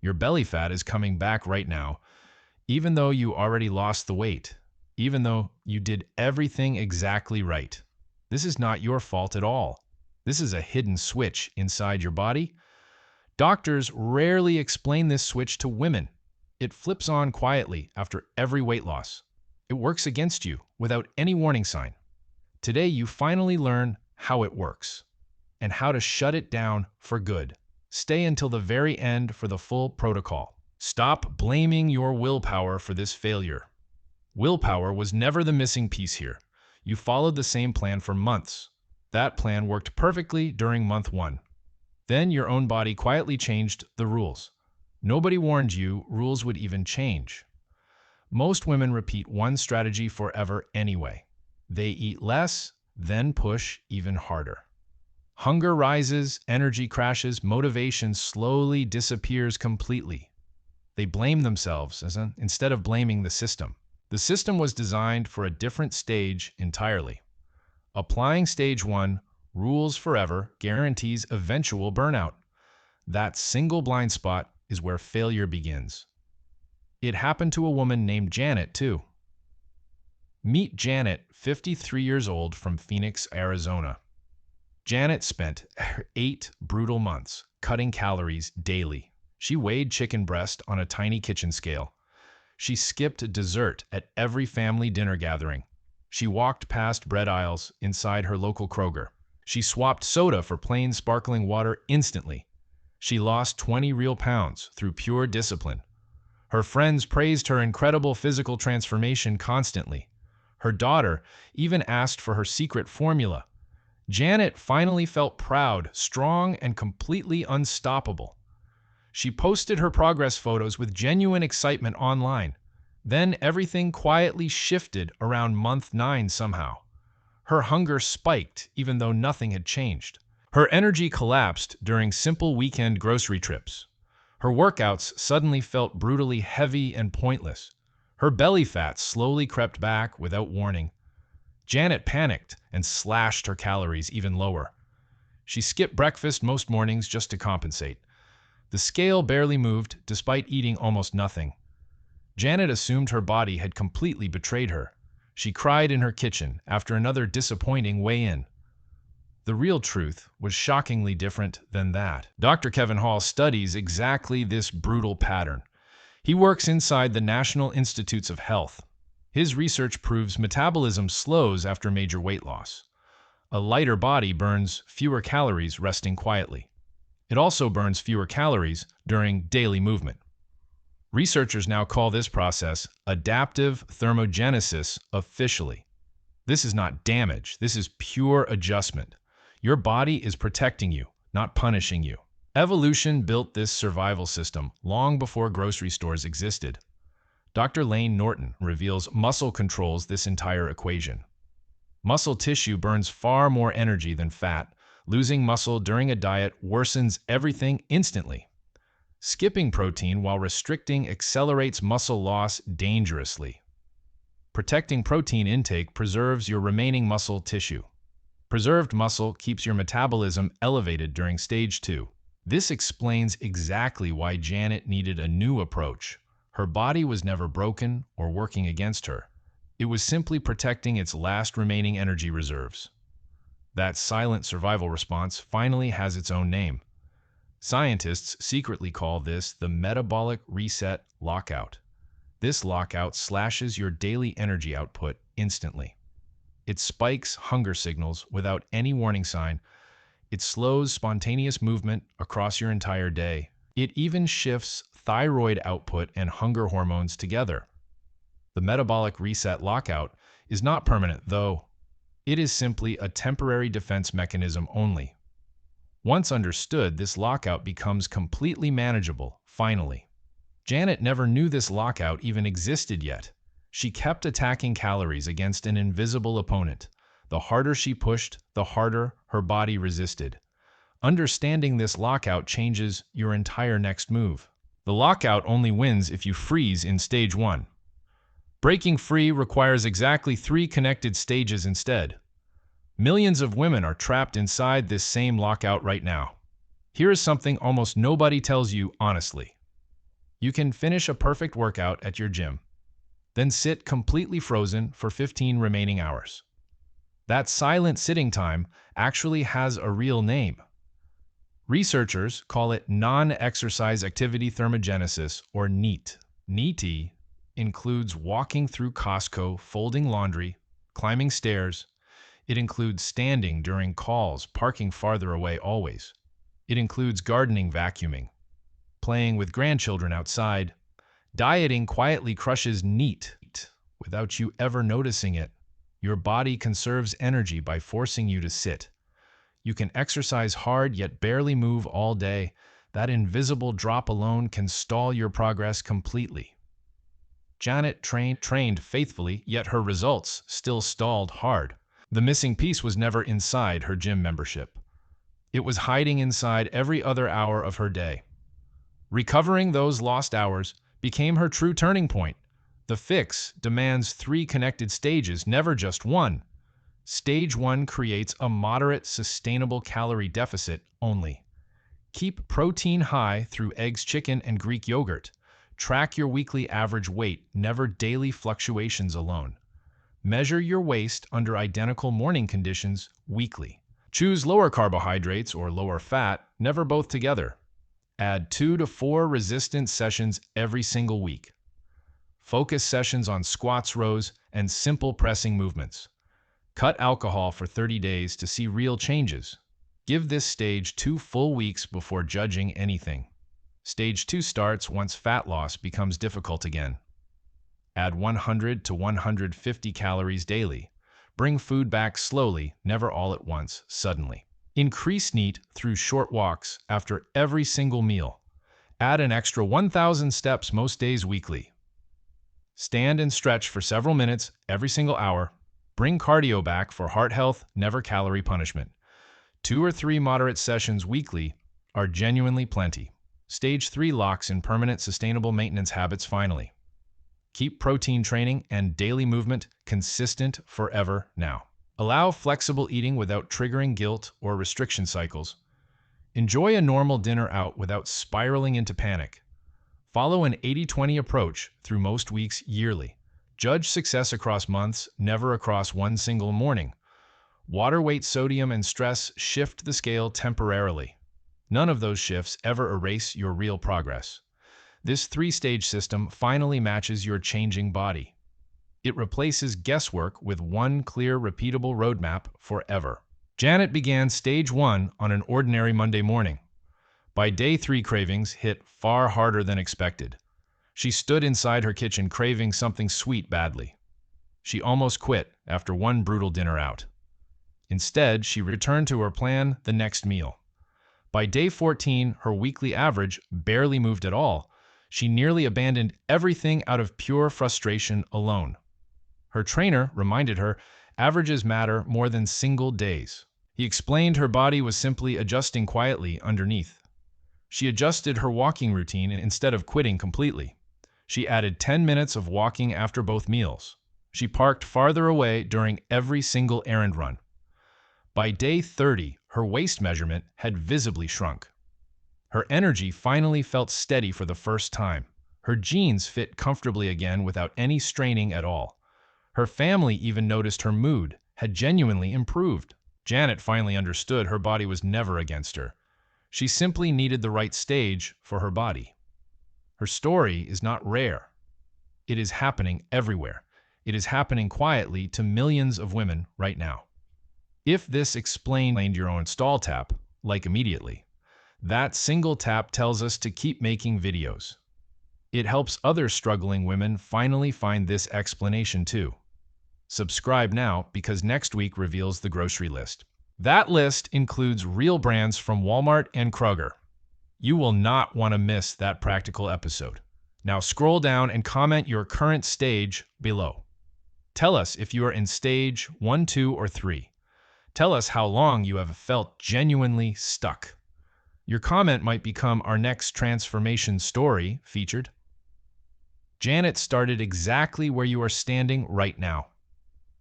Your belly fat is coming back right now, even though you already lost the weight, even though you did everything exactly right. This is not your fault at all. This is a hidden switch inside your body. Doctors rarely explain this switch to women. It flips on quietly after every weight loss. It works against you without any warning sign. Today, you finally learn how it works and how to shut it down for good. Stay until the very end for the full protocol. Stop blaming your willpower for this failure. Willpower was never the missing piece here. You followed the same plan for months. That plan worked perfectly during month 1. Then your own body quietly changed the rules. Nobody warned you rules would even change. Most women repeat one strategy forever anyway. They eat less, then push even harder. Hunger rises, energy crashes, motivation slowly disappears completely. They blame themselves instead of blaming the system. The system was designed for a different stage entirely. Applying stage 1, rules forever, guarantees eventual burnout. That single blind spot is where failure begins. It happened to a woman named Janet, too. Meet Janet, 53 years old, from Phoenix, Arizona. Janet spent 8 brutal months cutting calories daily. She weighed chicken breast on a tiny kitchen scale. She skipped dessert at every family dinner gathering. She walked past bread aisles inside her local Kroger. She swapped soda for plain sparkling water instantly. She lost 20 real pounds through pure discipline. Her friends praised her incredible physical transformation constantly. Her daughter even asked for her secret formula. Janet finally felt proud, strong, and completely unstoppable. She posted her progress photos with genuine excitement online. Then everything quietly shifted around month 9 somehow. Her hunger spiked even though nothing had changed. Her energy collapsed during simple weekend grocery trips. Her workouts suddenly felt brutally heavy and pointless. Her belly fat slowly crept back without warning. Janet panicked and slashed her calories even lower. She skipped breakfast most mornings just to compensate. The scale barely moved despite eating almost nothing. Janet assumed her body had completely betrayed her. She cried in her kitchen after another disappointing weigh-in. The real truth was shockingly different than that. Dr. Kevin Hall studies exactly this brutal pattern. He works inside the National Institutes of Health. His research proves metabolism slows after major weight loss. A lighter body burns fewer calories resting quietly. It also burns fewer calories during daily movement. Researchers now call this process adaptive thermogenesis officially. This is not damage, this is pure adjustment. Your body is protecting you, not punishing you. Evolution built this survival system long before grocery stores existed. Dr. Lane Norton reveals muscle controls this entire equation. Muscle tissue burns far more energy than fat. Losing muscle during a diet worsens everything instantly. Skipping protein while restricting accelerates muscle loss dangerously. Protecting protein intake preserves your remaining muscle tissue. Preserved muscle keeps your metabolism elevated during stage 2. This explains exactly why Janet needed a new approach. Her body was never broken or working against her. It was simply protecting its last remaining energy reserves. That silent survival response finally has its own name. Scientists secretly call this the metabolic reset lockout. This lockout slashes your daily energy output instantly. It spikes hunger signals without any warning sign. It slows spontaneous movement across your entire day. It even shifts thyroid output and hunger hormones together. The metabolic reset lockout is not permanent, though. It is simply a temporary defense mechanism only. Once understood, this lockout becomes completely manageable, finally. Janet never knew this lockout even existed yet. She kept attacking calories against an invisible opponent. The harder she pushed, the harder her body resisted. Understanding this lockout changes your entire next move. The lockout only wins if you freeze in stage 1. Breaking free requires exactly 3 connected stages instead. Millions of women are trapped inside this same lockout right now. Here is something almost nobody tells you honestly. You can finish a perfect workout at your gym, then sit completely frozen for 15 remaining hours. That silent sitting time actually has a real name. Researchers call it non-exercise activity thermogenesis, or NEAT. NEAT includes walking through Costco, folding laundry, climbing stairs. It includes standing during calls, parking farther away always. It includes gardening, vacuuming, playing with grandchildren outside. Dieting quietly crushes NEAT without you ever noticing it. Your body conserves energy by forcing you to sit. You can exercise hard yet barely move all day. That invisible drop alone can stall your progress completely. Janet trained faithfully, yet her results still stalled hard. The missing piece was never inside her gym membership. It was hiding inside every other hour of her day. Recovering those lost hours became her true turning point. The fix demands 3 connected stages, never just one. Stage 1 creates a moderate, sustainable calorie deficit only. Keep protein high through eggs, chicken, and Greek yogurt. Track your weekly average weight, never daily fluctuations alone. Measure your waist under identical morning conditions weekly. Choose lower carbohydrates or lower fat, never both together. Add 2 to 4 resistance sessions every single week. Focus sessions on squats, rows, and simple pressing movements. Cut alcohol for 30 days to see real changes. Give this stage 2 full weeks before judging anything. Stage 2 starts once fat loss becomes difficult again. Add 100 to 150 calories daily. Bring food back slowly, never all at once, suddenly. Increase NEAT through short walks after every single meal. Add an extra 1,000 steps most days weekly. Stand and stretch for several minutes every single hour. Bring cardio back for heart health, never calorie punishment. 2 or 3 moderate sessions weekly are genuinely plenty. Stage 3 locks in permanent sustainable maintenance habits finally. Keep protein training and daily movement consistent forever now. Allow flexible eating without triggering guilt or restriction cycles. Enjoy a normal dinner out without spiraling into panic. Follow an 80-20 approach through most weeks yearly. Judge success across months, never across one single morning. Water weight, sodium, and stress shift the scale temporarily. None of those shifts ever erase your real progress. This 3-stage system finally matches your changing body. It replaces guesswork with one clear, repeatable roadmap forever. Janet began stage 1 on an ordinary Monday morning. By day 3, cravings hit far harder than expected. She stood inside her kitchen craving something sweet badly. She almost quit after one brutal dinner out. Instead, she returned to her plan the next meal. By day 14, her weekly average barely moved at all. She nearly abandoned everything out of pure frustration alone. Her trainer reminded her averages matter more than single days. He explained her body was simply adjusting quietly underneath. She adjusted her walking routine instead of quitting completely. She added 10 minutes of walking after both meals. She parked farther away during every single errand run. By day 30, her waist measurement had visibly shrunk. Her energy finally felt steady for the first time. Her jeans fit comfortably again without any straining at all. Her family even noticed her mood had genuinely improved. Janet finally understood her body was never against her. She simply needed the right stage for her body. Her story is not rare. It is happening everywhere. It is happening quietly to millions of women right now. If this explained your own stall tap, like immediately, that single tap tells us to keep making videos. It helps other struggling women finally find this explanation too. Subscribe now because next week reveals the grocery list. That list includes real brands from Walmart and Kroger. You will not want to miss that practical episode. Now scroll down and comment your current stage below. Tell us if you are in stage 1, 2, or 3. Tell us how long you have felt genuinely stuck. Your comment might become our next transformation story featured. Janet started exactly where you are standing right now.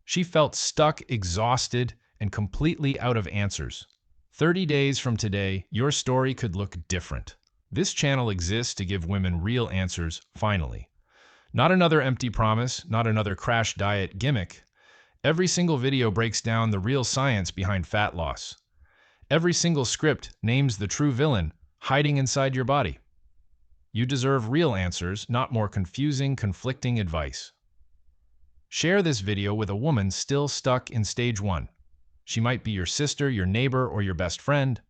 She felt stuck, exhausted, and completely out of answers. 30 days from today, your story could look different. This channel exists to give women real answers, finally. Not another empty promise, not another crash diet gimmick. Every single video breaks down the real science behind fat loss. Every single script names the true villain hiding inside your body. You deserve real answers, not more confusing, conflicting advice. Share this video with a woman still stuck in stage 1. She might be your sister, your neighbor, or your best friend.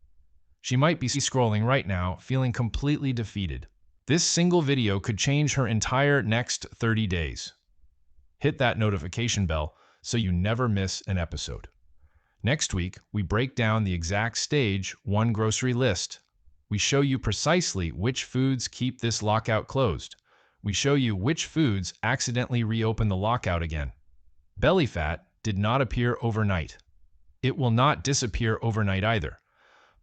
She might be scrolling right now, feeling completely defeated. This single video could change her entire next 30 days. Hit that notification bell so you never miss an episode. Next week, we break down the exact stage 1 grocery list. We show you precisely which foods keep this lockout closed. We show you which foods accidentally reopen the lockout again. Belly fat did not appear overnight. It will not disappear overnight either.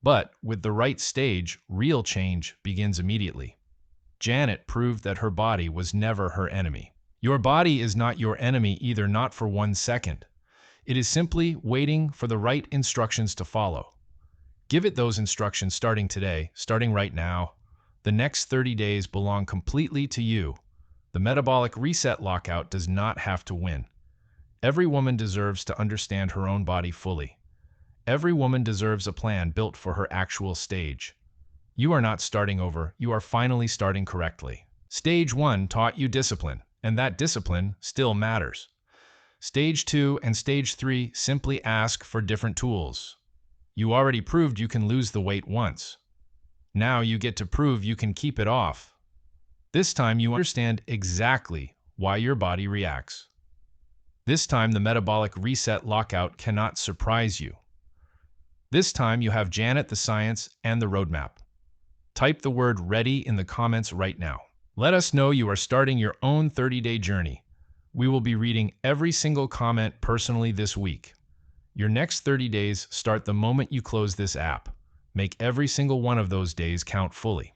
But with the right stage, real change begins immediately. Janet proved that her body was never her enemy. Your body is not your enemy either, not for 1 second. It is simply waiting for the right instructions to follow. Give it those instructions starting today, starting right now. The next 30 days belong completely to you. The metabolic reset lockout does not have to win. Every woman deserves to understand her own body fully. Every woman deserves a plan built for her actual stage. You are not starting over, you are finally starting correctly. Stage 1 taught you discipline, and that discipline still matters. Stage 2 and Stage 3 simply ask for different tools. You already proved you can lose the weight once. Now you get to prove you can keep it off. This time you understand exactly why your body reacts. This time the metabolic reset lockout cannot surprise you. This time you have Janet, the science, and the roadmap. Type the word READY in the comments right now. Let us know you are starting your own 30-day journey. We will be reading every single comment personally this week. Your next 30 days start the moment you close this app. Make every single one of those days count fully.